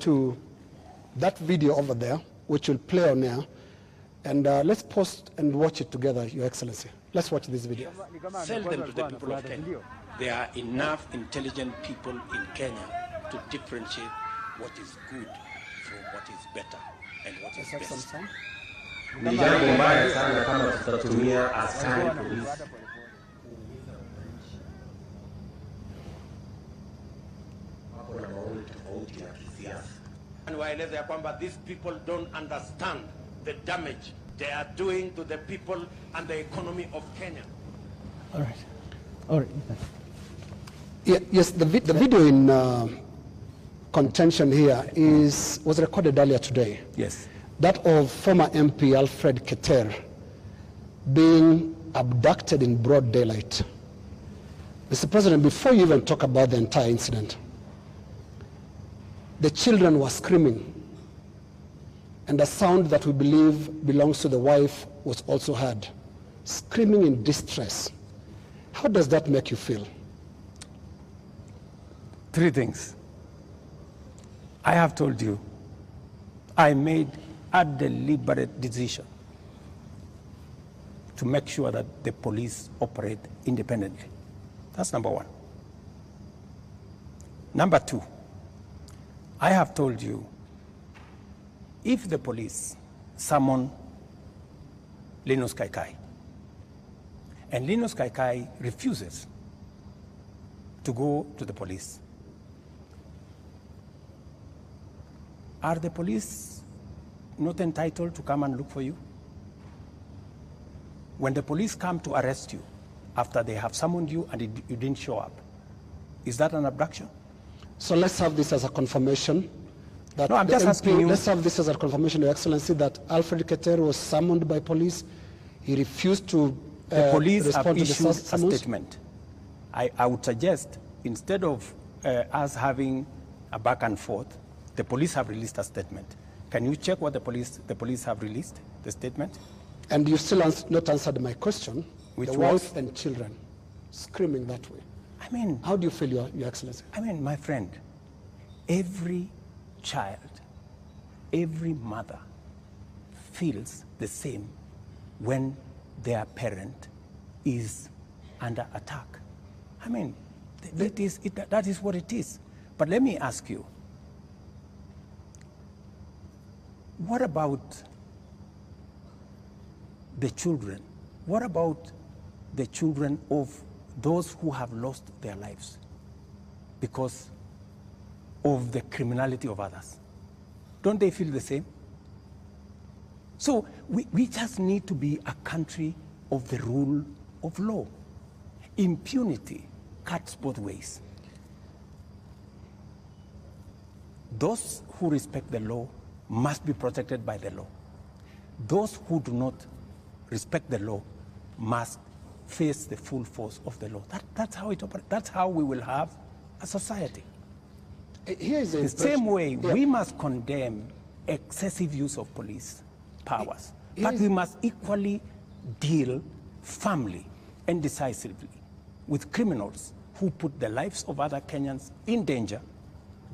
to that video over there, which will play on air, and let's post and watch it together, Your Excellency. Let's watch this video. Sell them to the people of Kenya. There are enough intelligent people in Kenya to differentiate what is good from what is better and what is best. Ni jambo mbaya sana kama tutatumia askari polisi. Hapo na maoni tofauti ya kisiasa. Waeleza ya kwamba these people don't understand the damage they are doing to the people and the economy of Kenya. All right. All right. Yeah, yes, the video in contention here was recorded earlier today. Yes. That of former MP Alfred Keter being abducted in broad daylight. Mr. President, before you even talk about the entire incident, the children were screaming, and a sound that we believe belongs to the wife was also heard, screaming in distress. How does that make you feel? Three things. I have told you, I made a deliberate decision to make sure that the police operate independently. That's number one. Number two, I have told you, if the police summon Linus Kaikai, and Linus Kaikai refuses to go to the police, are the police not entitled to come and look for you? When the police come to arrest you after they have summoned you and you didn't show up, is that an abduction? So let's have this as a confirmation. That no, I'm just asking you. Let's have this as a confirmation, Your Excellency, that Alfred Keter was summoned by police. He refused to the police respond have to issued the a summons. statement. I would suggest, instead of us having a back and forth, the police have released a statement. Can you check what the police have released, the statement? And you still not answered my question. Which the was? wife and children screaming that way. I mean, how do you feel, Your Excellency? I mean, my friend, every child, every mother feels the same when their parent is under attack. I mean, that is what it is. But let me ask you, what about the children? What about the children of those who have lost their lives because of the criminality of others? Don't they feel the same? So we just need to be a country of the rule of law. Impunity cuts both ways. Those who respect the law must be protected by the law. Those who do not respect the law must face the full force of the law. That's how it operates. That's how we will have a society. Here is the same way we must condemn excessive use of police powers, but we must equally deal firmly and decisively with criminals who put the lives of other Kenyans in danger,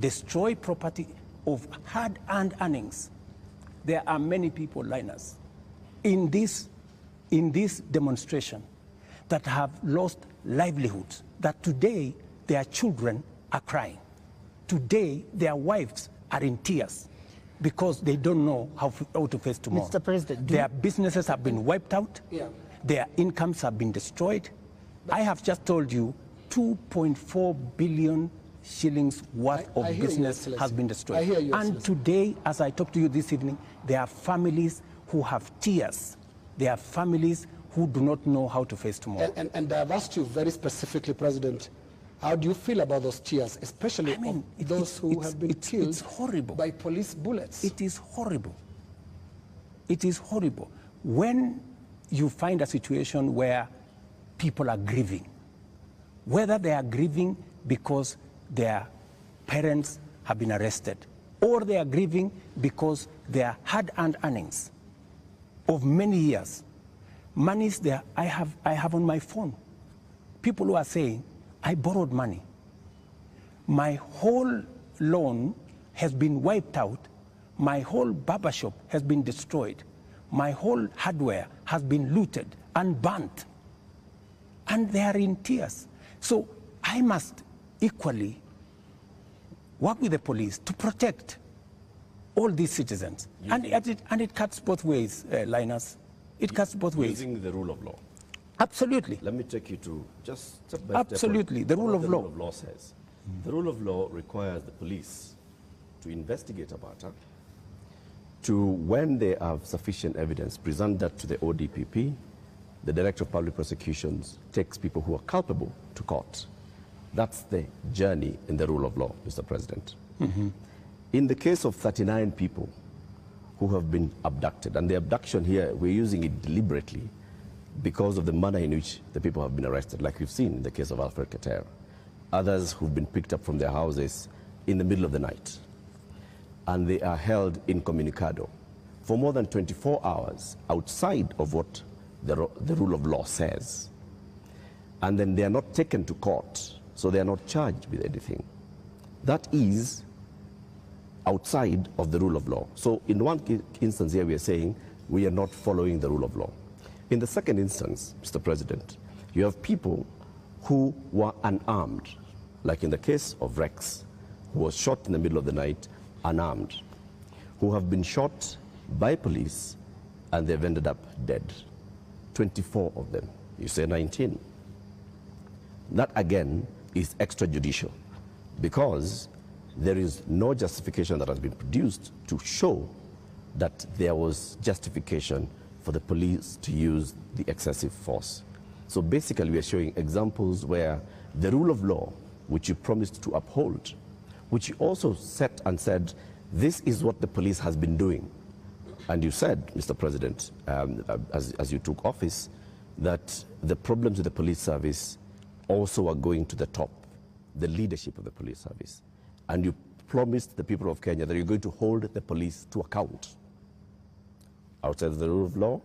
destroy property of hard-earned earnings. There are many people, Linus, in this demonstration that have lost livelihoods, that today their children are crying. Today their wives are in tears because they don't know how to face tomorrow. Mr. President, their businesses have been wiped out. Yeah. Their incomes have been destroyed. I have just told you 2.4 billion shillings worth of business has been destroyed. And today, as I talk to you this evening, there are families who have tears. There are families who do not know how to face tomorrow. And I've asked you very specifically, President, how do you feel about those tears, especially those who have been killed by police bullets? It is horrible. It is horrible. When you find a situation where people are grieving, whether they are grieving because their parents have been arrested, or they are grieving because their hard-earned earnings of many years, monies there, I have on my phone, people who are saying, I borrowed money. My whole loan has been wiped out. My whole barbershop has been destroyed. My whole hardware has been looted and burnt. And they are in tears. So I must equally work with the police to protect all these citizens. And it cuts both ways, Linus. It cuts both ways. Using the rule of law. Absolutely. Let me take you to just step by step. Absolutely, the rule of law. The rule of law says. The rule of law requires the police to investigate a matter, to, when they have sufficient evidence, present that to the ODPP. The Director of Public Prosecutions takes people who are culpable to court. That's the journey in the rule of law, Mr. President. In the case of 39 people who have been abducted, and the abduction here, we're using it deliberately because of the manner in which the people have been arrested, like we've seen in the case of Alfred Keter. Others who've been picked up from their houses in the middle of the night, and they are held incommunicado for more than 24 hours outside of what the rule of law says. And then they are not taken to court, so they are not charged with anything. That is outside of the rule of law. So in one instance here, we are saying we are not following the rule of law. In the second instance, Mr. President, you have people who were unarmed, like in the case of Rex, who was shot in the middle of the night, unarmed, who have been shot by police and they've ended up dead. 24 of them. You say 19. That again is extrajudicial because there is no justification that has been produced to show that there was justification for the police to use the excessive force. So basically we are showing examples where the rule of law, which you promised to uphold, which you also set and said, this is what the police has been doing. And you said, Mr. President, as you took office, that the problems with the police service also are going to the top, the leadership of the police service. And you promised the people of Kenya that you're going to hold the police to account outside of the rule of law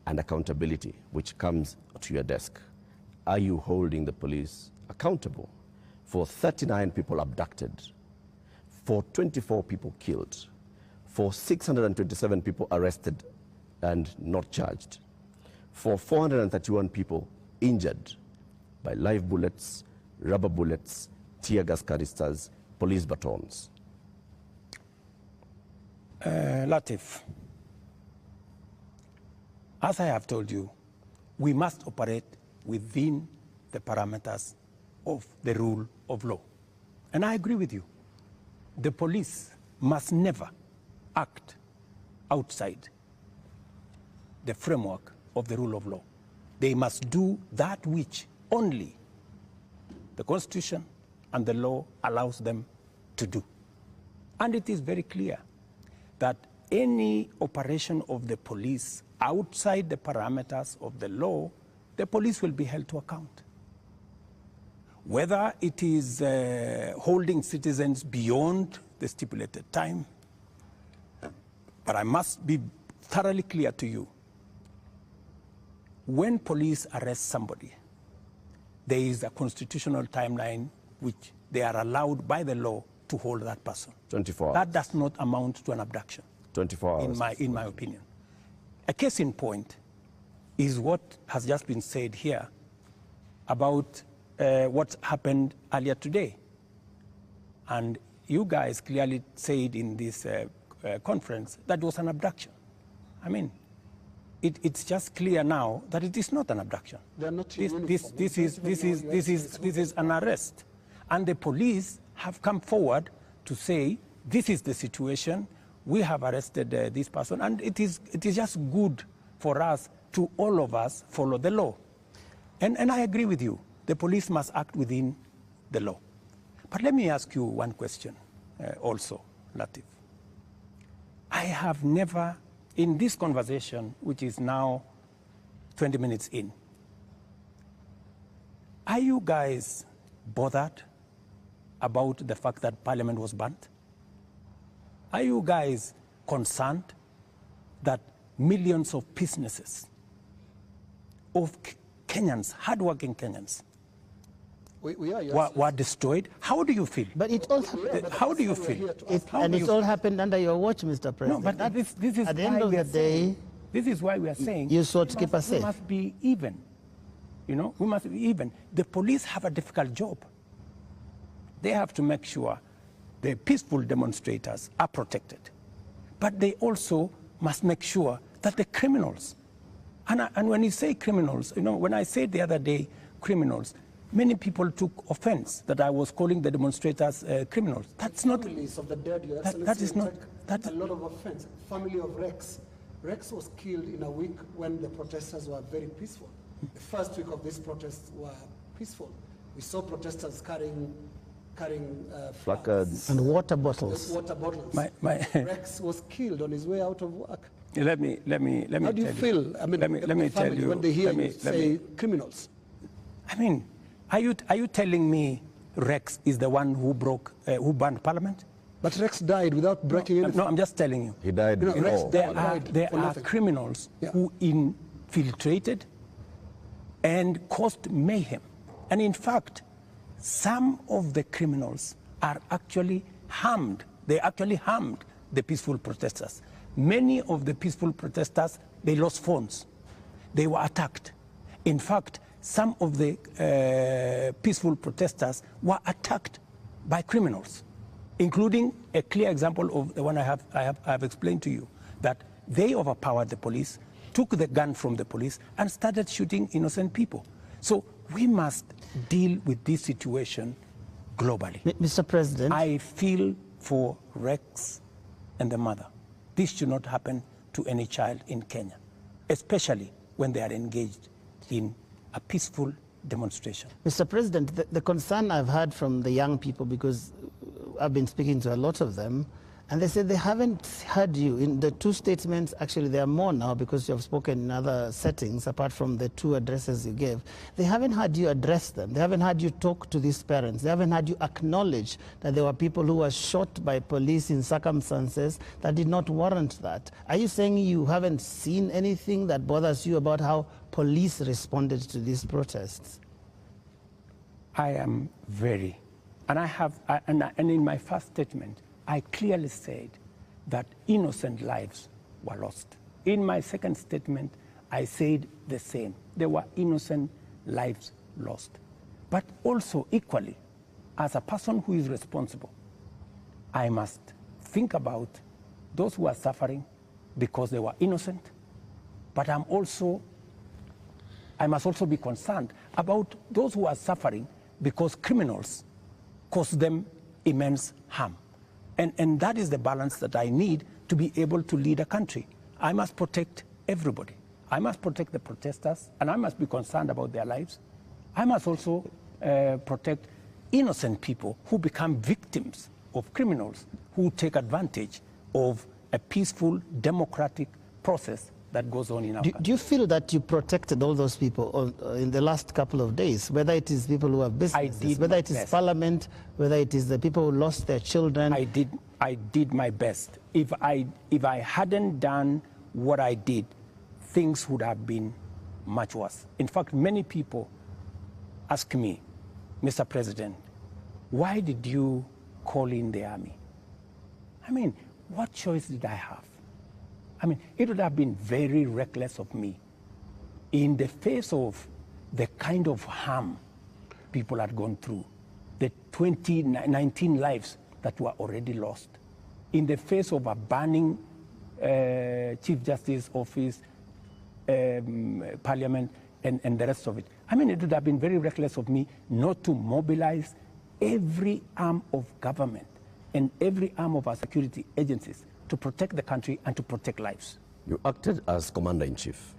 and accountability, which comes to your desk. Are you holding the police accountable for 39 people abducted, for 24 people killed, for 627 people arrested and not charged, for 431 people injured by live bullets, rubber bullets, tear gas canisters, police batons? Latif, as I have told you, we must operate within the parameters of the rule of law. And I agree with you. The police must never act outside the framework of the rule of law. They must do that which only the Constitution and the law allows them to do. And it is very clear that any operation of the police outside the parameters of the law, the police will be held to account. Whether it is holding citizens beyond the stipulated time, but I must be thoroughly clear to you. When police arrest somebody, there is a constitutional timeline which they are allowed by the law to hold that person. 24 hours. That does not amount to an abduction. 24 hours. In my opinion. A case in point is what has just been said here about what happened earlier today. And you guys clearly said in this conference that it was an abduction. I mean, it's just clear now that it is not an abduction. They're not this is an arrest. And the police have come forward to say, this is the situation, we have arrested this person, and it is just good for us to all of us follow the law. And I agree with you, the police must act within the law. But let me ask you one question also, Latif. I have never, in this conversation, which is now 20 minutes in, are you guys bothered about the fact that Parliament was burnt? Are you guys concerned that millions of businesses, of Kenyans, hardworking Kenyans, were destroyed. How do you feel? But it all how do you feel? It all happened under your watch, Mr. President. No, but this is at the end of the day. This is why we are saying you sought to keep us safe. We must be even. You know, we must be even. The police have a difficult job. They have to make sure the peaceful demonstrators are protected, but they also must make sure that the criminals. And when you say criminals, you know, when I said the other day criminals, many people took offense that I was calling the demonstrators criminals. That's not. Families of the dead, Your that Excellency, is not. That's a lot of offense. Family of Rex. Rex was killed in a week when the protesters were very peaceful. The first week of these protests were peaceful. We saw protesters carrying placards and water bottles. Rex was killed on his way out of work. Let me. How do you feel? I mean, let me tell you when they hear you say criminals. I mean, are you telling me Rex is the one who burned Parliament? But Rex died without breaking anything. No, I'm just telling you. He died before. There are criminals who infiltrated and caused mayhem. And in fact, some of the criminals are actually harmed. They actually harmed the peaceful protesters. Many of the peaceful protesters, they lost phones. They were attacked. In fact, some of the peaceful protesters were attacked by criminals, including a clear example of the one I have explained to you, that they overpowered the police, took the gun from the police, and started shooting innocent people. So we must deal with this situation globally. Mr. President, I feel for Rex and the mother. This should not happen to any child in Kenya, especially when they are engaged in a peaceful demonstration. Mr. President, the concern I've heard from the young people, because I've been speaking to a lot of them, and they said they haven't heard you. In the two statements, actually there are more now because you have spoken in other settings apart from the two addresses you gave. They haven't heard you address them. They haven't heard you talk to these parents. They haven't heard you acknowledge that there were people who were shot by police in circumstances that did not warrant that. Are you saying you haven't seen anything that bothers you about how police responded to these protests? I am very, and in my first statement, I clearly said that innocent lives were lost. In my second statement, I said the same. There were innocent lives lost. But also equally, as a person who is responsible, I must think about those who are suffering because they were innocent, but I must also be concerned about those who are suffering because criminals cause them immense harm. And that is the balance that I need to be able to lead a country. I must protect everybody. I must protect the protesters, and I must be concerned about their lives. I must also protect innocent people who become victims of criminals who take advantage of a peaceful, democratic process that goes on in our country. Do you feel that you protected all those people in the last couple of days, whether it is people who have businesses, whether it is Parliament, whether it is the people who lost their children? I did my best. If I hadn't done what I did, things would have been much worse. In fact, many people ask me, Mr. President, why did you call in the army? I mean, what choice did I have? I mean, it would have been very reckless of me in the face of the kind of harm people had gone through, the 19 lives that were already lost, in the face of a burning Chief Justice Office, Parliament, and the rest of it. I mean, it would have been very reckless of me not to mobilize every arm of government and every arm of our security agencies to protect the country and to protect lives. You acted as Commander-in-Chief.